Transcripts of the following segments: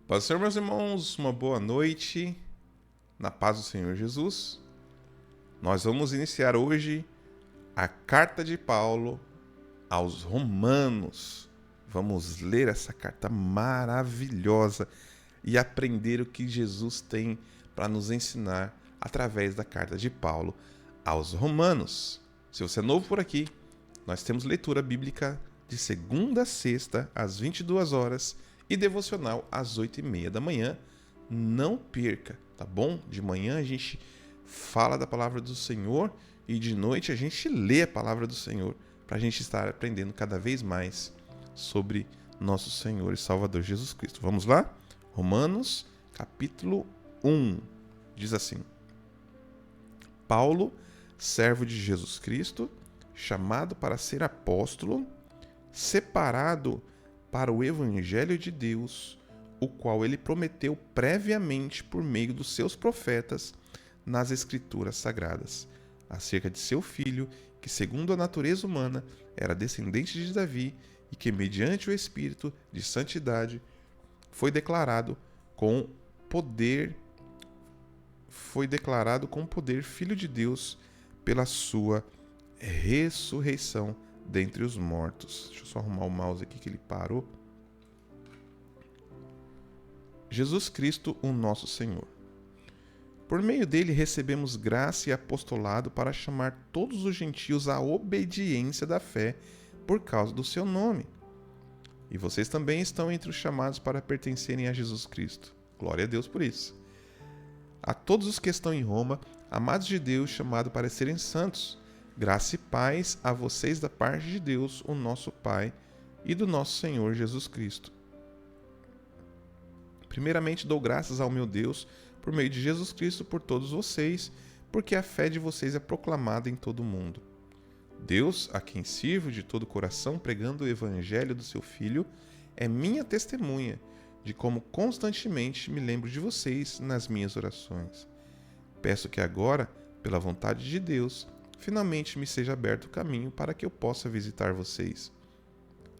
Paz do Senhor, meus irmãos, uma boa noite, na paz do Senhor Jesus. Nós vamos iniciar hoje a carta de Paulo aos Romanos. Vamos ler essa carta maravilhosa e aprender o que Jesus tem para nos ensinar através da carta de Paulo aos Romanos. Se você é novo por aqui, nós temos leitura bíblica de segunda a sexta, às 22 horas, e devocional às 8h30 da manhã. Não perca, tá bom? De manhã a gente fala da palavra do Senhor e de noite a gente lê a palavra do Senhor para a gente estar aprendendo cada vez mais sobre nosso Senhor e Salvador Jesus Cristo. Vamos lá? Romanos, capítulo 1, diz assim: Paulo, servo de Jesus Cristo, chamado para ser apóstolo, separado para o Evangelho de Deus, o qual ele prometeu previamente por meio dos seus profetas nas Escrituras Sagradas, acerca de seu filho, que segundo a natureza humana era descendente de Davi e que mediante o Espírito de santidade foi declarado com poder Filho de Deus pela sua ressurreição dentre os mortos. Deixa eu só arrumar o mouse aqui que ele parou. Jesus Cristo, o nosso Senhor. Por meio dele recebemos graça e apostolado para chamar todos os gentios à obediência da fé por causa do seu nome. E vocês também estão entre os chamados para pertencerem a Jesus Cristo. Glória a Deus por isso. A todos os que estão em Roma, amados de Deus, chamados para serem santos, graça e paz a vocês da parte de Deus, o nosso Pai, e do nosso Senhor Jesus Cristo. Primeiramente dou graças ao meu Deus, por meio de Jesus Cristo, por todos vocês, porque a fé de vocês é proclamada em todo o mundo. Deus, a quem sirvo de todo o coração pregando o evangelho do seu Filho, é minha testemunha de como constantemente me lembro de vocês nas minhas orações. Peço que agora, pela vontade de Deus, finalmente me seja aberto o caminho para que eu possa visitar vocês.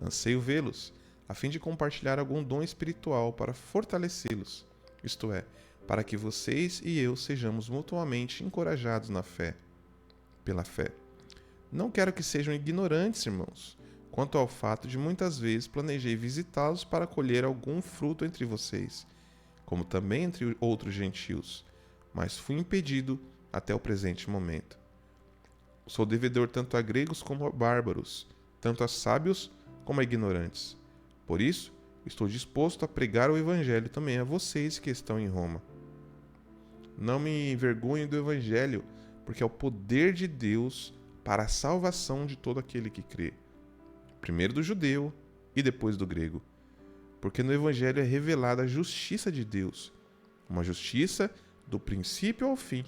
Anseio vê-los, a fim de compartilhar algum dom espiritual para fortalecê-los, isto é, para que vocês e eu sejamos mutuamente encorajados na fé, pela fé. Não quero que sejam ignorantes, irmãos, quanto ao fato de muitas vezes planejei visitá-los para colher algum fruto entre vocês, como também entre outros gentios, mas fui impedido até o presente momento. Sou devedor tanto a gregos como a bárbaros, tanto a sábios como a ignorantes. Por isso, estou disposto a pregar o evangelho também a vocês que estão em Roma. Não me envergonhe do evangelho, porque é o poder de Deus para a salvação de todo aquele que crê. Primeiro do judeu e depois do grego. Porque no evangelho é revelada a justiça de Deus. Uma justiça do princípio ao fim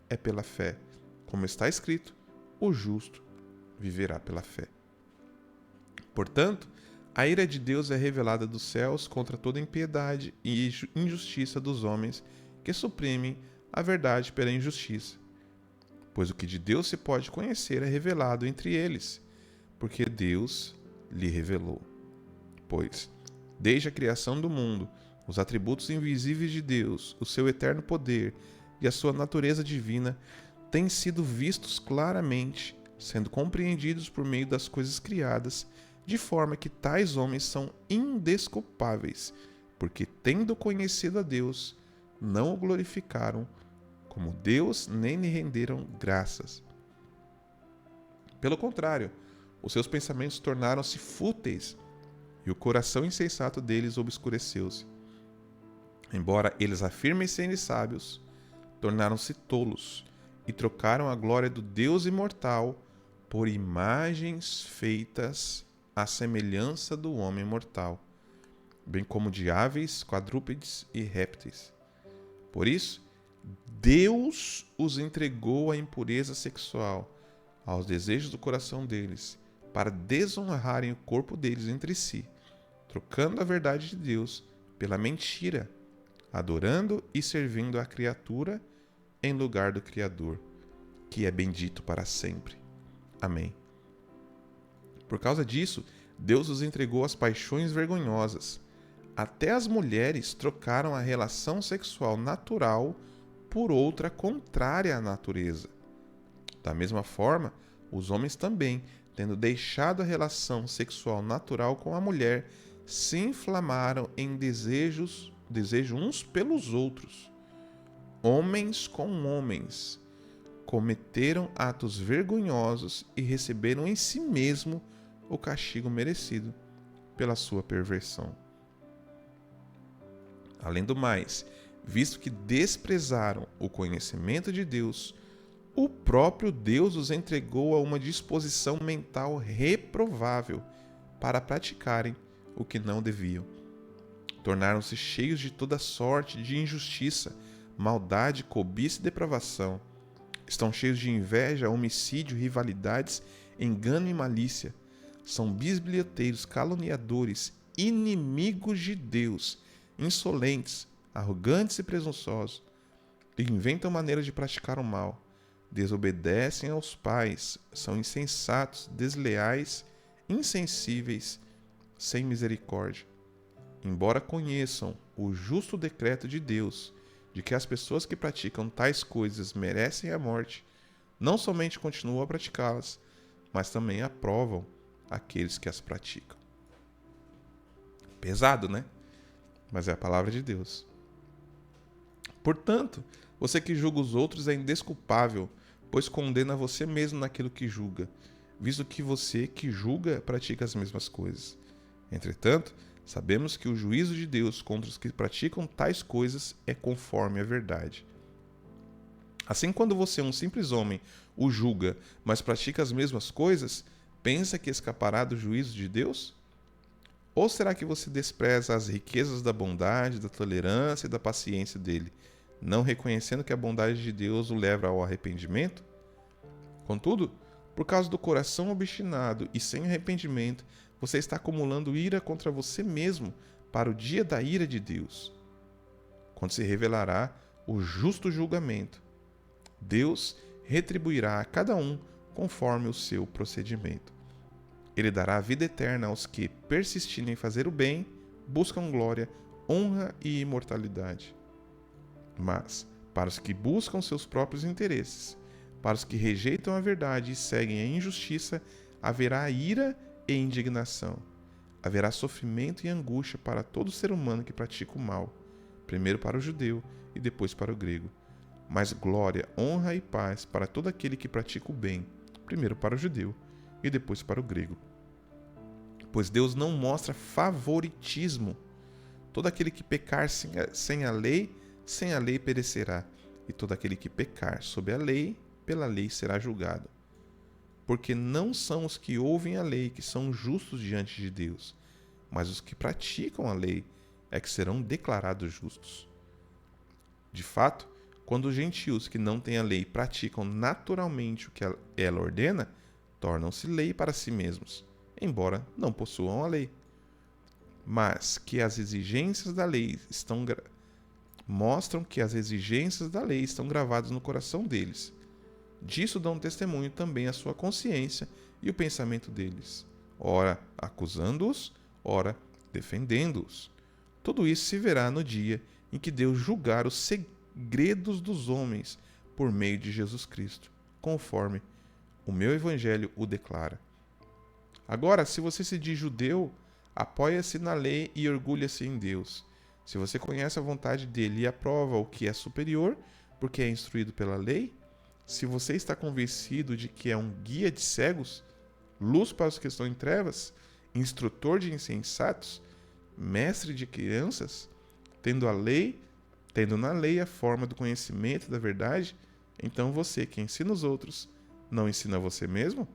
é pela fé. Como está escrito, o justo viverá pela fé. Portanto, a ira de Deus é revelada dos céus contra toda impiedade e injustiça dos homens que suprimem a verdade pela injustiça. Pois o que de Deus se pode conhecer é revelado entre eles, porque Deus lhe revelou. Pois, desde a criação do mundo, os atributos invisíveis de Deus, o seu eterno poder e a sua natureza divina têm sido vistos claramente, sendo compreendidos por meio das coisas criadas, de forma que tais homens são indesculpáveis, porque, tendo conhecido a Deus, não o glorificaram como Deus nem lhe renderam graças. Pelo contrário, os seus pensamentos tornaram-se fúteis e o coração insensato deles obscureceu-se. Embora eles afirmem serem sábios, tornaram-se tolos e trocaram a glória do Deus imortal por imagens feitas à semelhança do homem mortal, bem como de aves, quadrúpedes e répteis. Por isso, Deus os entregou à impureza sexual, aos desejos do coração deles, para desonrarem o corpo deles entre si, trocando a verdade de Deus pela mentira, adorando e servindo a criatura em lugar do Criador, que é bendito para sempre. Amém. Por causa disso, Deus os entregou às paixões vergonhosas. Até as mulheres trocaram a relação sexual natural por outra contrária à natureza. Da mesma forma, os homens também, tendo deixado a relação sexual natural com a mulher, se inflamaram em desejo uns pelos outros. Homens com homens cometeram atos vergonhosos e receberam em si mesmo o castigo merecido pela sua perversão. Além do mais, visto que desprezaram o conhecimento de Deus, o próprio Deus os entregou a uma disposição mental reprovável para praticarem o que não deviam. Tornaram-se cheios de toda sorte de injustiça, maldade, cobiça e depravação. Estão cheios de inveja, homicídio, rivalidades, engano e malícia. São bisbilhoteiros, caluniadores, inimigos de Deus, insolentes, arrogantes e presunçosos. Inventam maneiras de praticar o mal. Desobedecem aos pais, são insensatos, desleais, insensíveis, sem misericórdia. Embora conheçam o justo decreto de Deus, de que as pessoas que praticam tais coisas merecem a morte, não somente continuam a praticá-las, mas também aprovam aqueles que as praticam. Pesado, né? Mas é a palavra de Deus. Portanto, você que julga os outros é indesculpável, pois condena você mesmo naquilo que julga, visto que você que julga pratica as mesmas coisas. Entretanto, sabemos que o juízo de Deus contra os que praticam tais coisas é conforme a verdade. Assim, quando você, um simples homem, o julga, mas pratica as mesmas coisas, pensa que escapará do juízo de Deus? Ou será que você despreza as riquezas da bondade, da tolerância e da paciência dele, não reconhecendo que a bondade de Deus o leva ao arrependimento? Contudo, por causa do coração obstinado e sem arrependimento, você está acumulando ira contra você mesmo para o dia da ira de Deus, quando se revelará o justo julgamento. Deus retribuirá a cada um conforme o seu procedimento. Ele dará a vida eterna aos que, persistindo em fazer o bem, buscam glória, honra e imortalidade. Mas, para os que buscam seus próprios interesses, para os que rejeitam a verdade e seguem a injustiça, haverá ira e indignação. Haverá sofrimento e angústia para todo ser humano que pratica o mal, primeiro para o judeu e depois para o grego. Mas glória, honra e paz para todo aquele que pratica o bem, primeiro para o judeu e depois para o grego. Pois Deus não mostra favoritismo. Todo aquele que pecar sem a lei perecerá, e todo aquele que pecar sob a lei, pela lei será julgado. Porque não são os que ouvem a lei que são justos diante de Deus, mas os que praticam a lei é que serão declarados justos. De fato, quando os gentios que não têm a lei praticam naturalmente o que ela ordena, tornam-se lei para si mesmos, embora não possuam a lei. Mas que as exigências da lei mostram que as exigências da lei estão gravadas no coração deles. Disso dão testemunho também a sua consciência e o pensamento deles, ora acusando-os, ora defendendo-os. Tudo isso se verá no dia em que Deus julgar os segredos dos homens por meio de Jesus Cristo, conforme o meu evangelho o declara. Agora, se você se diz judeu, apoia-se na lei e orgulha-se em Deus. Se você conhece a vontade dele e aprova o que é superior, porque é instruído pela lei, se você está convencido de que é um guia de cegos, luz para os que estão em trevas, instrutor de insensatos, mestre de crianças, tendo na lei a forma do conhecimento da verdade, então você que ensina os outros, não ensina você mesmo?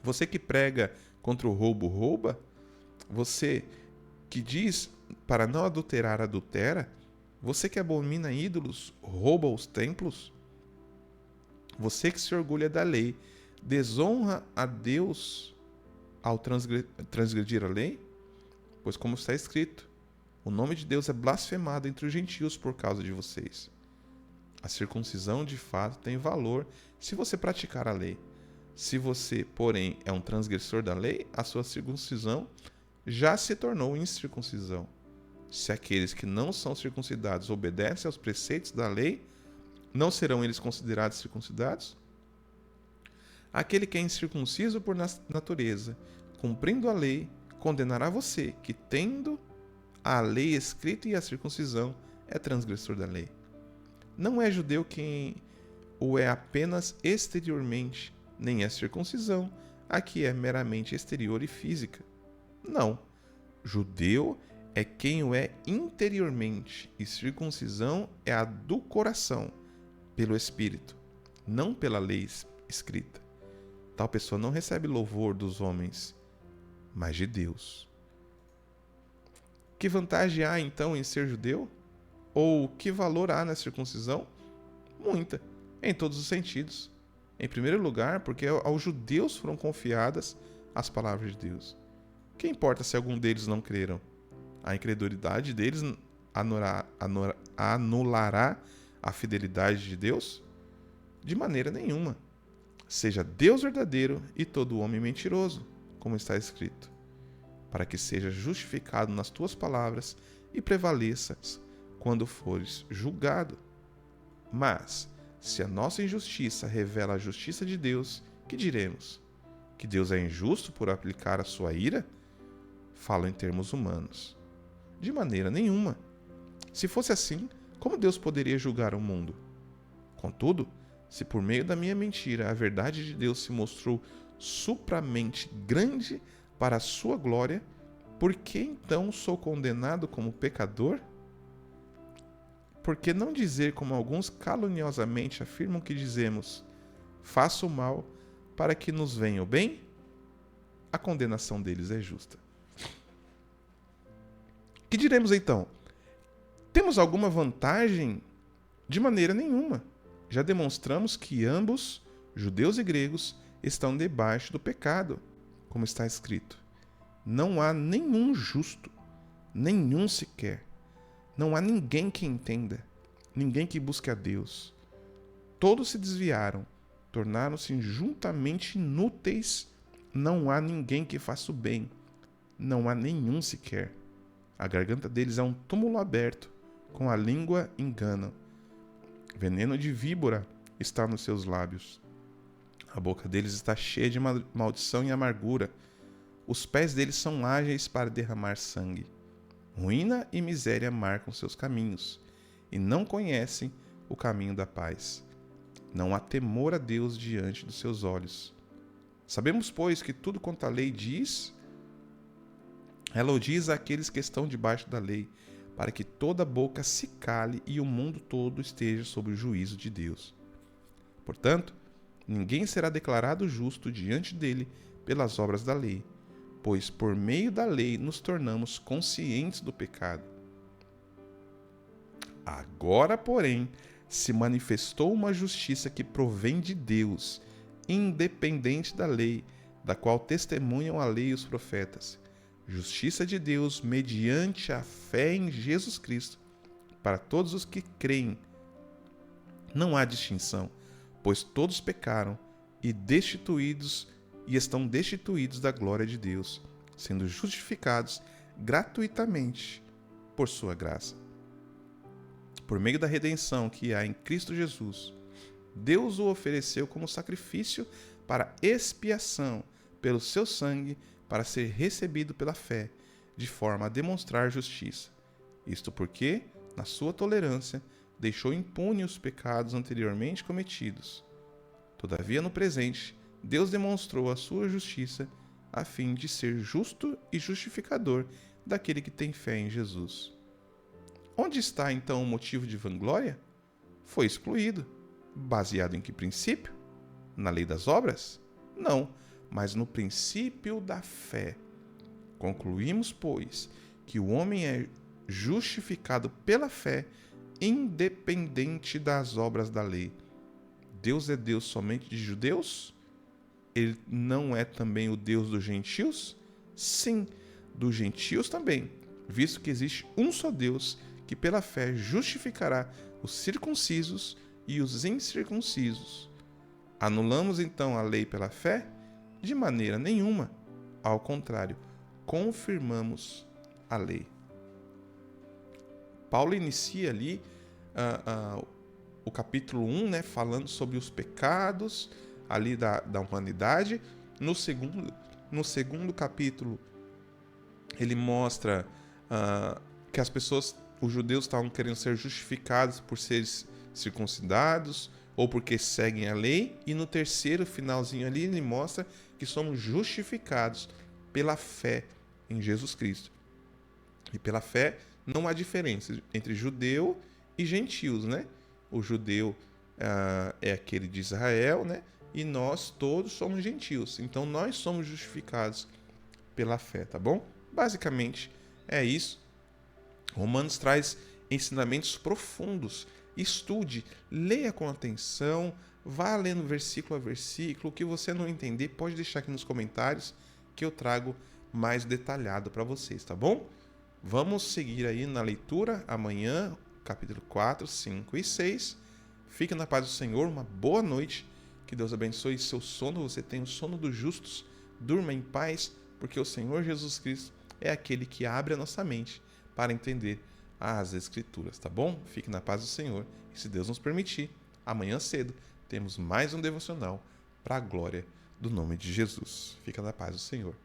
Você que prega contra o roubo, rouba? Você que diz para não adulterar, adultera? Você que abomina ídolos, rouba os templos? Você que se orgulha da lei, desonra a Deus ao transgredir a lei? Pois como está escrito, o nome de Deus é blasfemado entre os gentios por causa de vocês. A circuncisão de fato tem valor se você praticar a lei. Se você, porém, é um transgressor da lei, a sua circuncisão já se tornou incircuncisão. Se aqueles que não são circuncidados obedecem aos preceitos da lei, não serão eles considerados circuncidados? Aquele que é incircunciso por natureza, cumprindo a lei, condenará você, que tendo a lei escrita e a circuncisão, é transgressor da lei. Não é judeu quem o é apenas exteriormente, nem é circuncisão a que é meramente exterior e física. Não. Judeu é quem o é interiormente, e circuncisão é a do coração, pelo Espírito, não pela lei escrita. Tal pessoa não recebe louvor dos homens, mas de Deus. Que vantagem há então em ser judeu? Ou que valor há na circuncisão? Muita, em todos os sentidos. Em primeiro lugar, porque aos judeus foram confiadas as palavras de Deus. Que importa se algum deles não creram? A incredulidade deles anulará a fidelidade de Deus? De maneira nenhuma. Seja Deus verdadeiro e todo homem mentiroso, como está escrito, para que seja justificado nas tuas palavras e prevaleças quando fores julgado. Mas, se a nossa injustiça revela a justiça de Deus, que diremos? Que Deus é injusto por aplicar a sua ira? Falo em termos humanos. De maneira nenhuma. Se fosse assim, como Deus poderia julgar o mundo? Contudo, se por meio da minha mentira a verdade de Deus se mostrou supramente grande para a sua glória, por que então sou condenado como pecador? Por que não dizer como alguns caluniosamente afirmam que dizemos, faça o mal para que nos venha o bem? A condenação deles é justa. Que diremos então? Temos alguma vantagem? De maneira nenhuma. Já demonstramos que ambos, judeus e gregos, estão debaixo do pecado, como está escrito. Não há nenhum justo, nenhum sequer. Não há ninguém que entenda, ninguém que busque a Deus. Todos se desviaram, tornaram-se juntamente inúteis. Não há ninguém que faça o bem, não há nenhum sequer. A garganta deles é um túmulo aberto, com a língua enganam. Veneno de víbora está nos seus lábios. A boca deles está cheia de maldição e amargura. Os pés deles são ágeis para derramar sangue. Ruína e miséria marcam seus caminhos, e não conhecem o caminho da paz. Não há temor a Deus diante dos seus olhos. Sabemos, pois, que tudo quanto a lei diz, ela o diz àqueles que estão debaixo da lei, para que toda boca se cale e o mundo todo esteja sob o juízo de Deus. Portanto, ninguém será declarado justo diante dele pelas obras da lei, pois por meio da lei nos tornamos conscientes do pecado. Agora, porém, se manifestou uma justiça que provém de Deus, independente da lei, da qual testemunham a lei e os profetas. Justiça de Deus mediante a fé em Jesus Cristo, para todos os que creem. Não há distinção, pois todos pecaram e estão destituídos da glória de Deus, sendo justificados gratuitamente por sua graça. Por meio da redenção que há em Cristo Jesus, Deus o ofereceu como sacrifício para expiação pelo seu sangue, para ser recebido pela fé, de forma a demonstrar justiça. Isto porque, na sua tolerância, deixou impune os pecados anteriormente cometidos. Todavia, no presente, Deus demonstrou a sua justiça a fim de ser justo e justificador daquele que tem fé em Jesus. Onde está então o motivo de vanglória? Foi excluído. Baseado em que princípio? Na lei das obras? Não, mas no princípio da fé. Concluímos, pois, que o homem é justificado pela fé, independente das obras da lei. Deus é Deus somente de judeus? Ele não é também o Deus dos gentios? Sim, dos gentios também, visto que existe um só Deus que pela fé justificará os circuncisos e os incircuncisos. Anulamos então a lei pela fé? De maneira nenhuma. Ao contrário, confirmamos a lei. Paulo inicia ali o capítulo 1, né, falando sobre os pecados ali da humanidade. No segundo capítulo, ele mostra que os judeus estavam querendo ser justificados por serem circuncidados ou porque seguem a lei. E no terceiro, finalzinho ali, ele mostra que somos justificados pela fé em Jesus Cristo. E pela fé não há diferença entre judeu e gentios, né? O judeu é aquele de Israel, né? E nós todos somos gentios. Então nós somos justificados pela fé, tá bom? Basicamente é isso. Romanos traz ensinamentos profundos. Estude, leia com atenção, vá lendo versículo a versículo. O que você não entender, pode deixar aqui nos comentários que eu trago mais detalhado para vocês, tá bom? Vamos seguir aí na leitura amanhã, capítulo 4, 5 e 6. Fique na paz do Senhor, uma boa noite. Que Deus abençoe seu sono, você tem o sono dos justos. Durma em paz, porque o Senhor Jesus Cristo é aquele que abre a nossa mente para entender as Escrituras, tá bom? Fique na paz do Senhor. E se Deus nos permitir, amanhã cedo temos mais um devocional para a glória do nome de Jesus. Fica na paz do Senhor.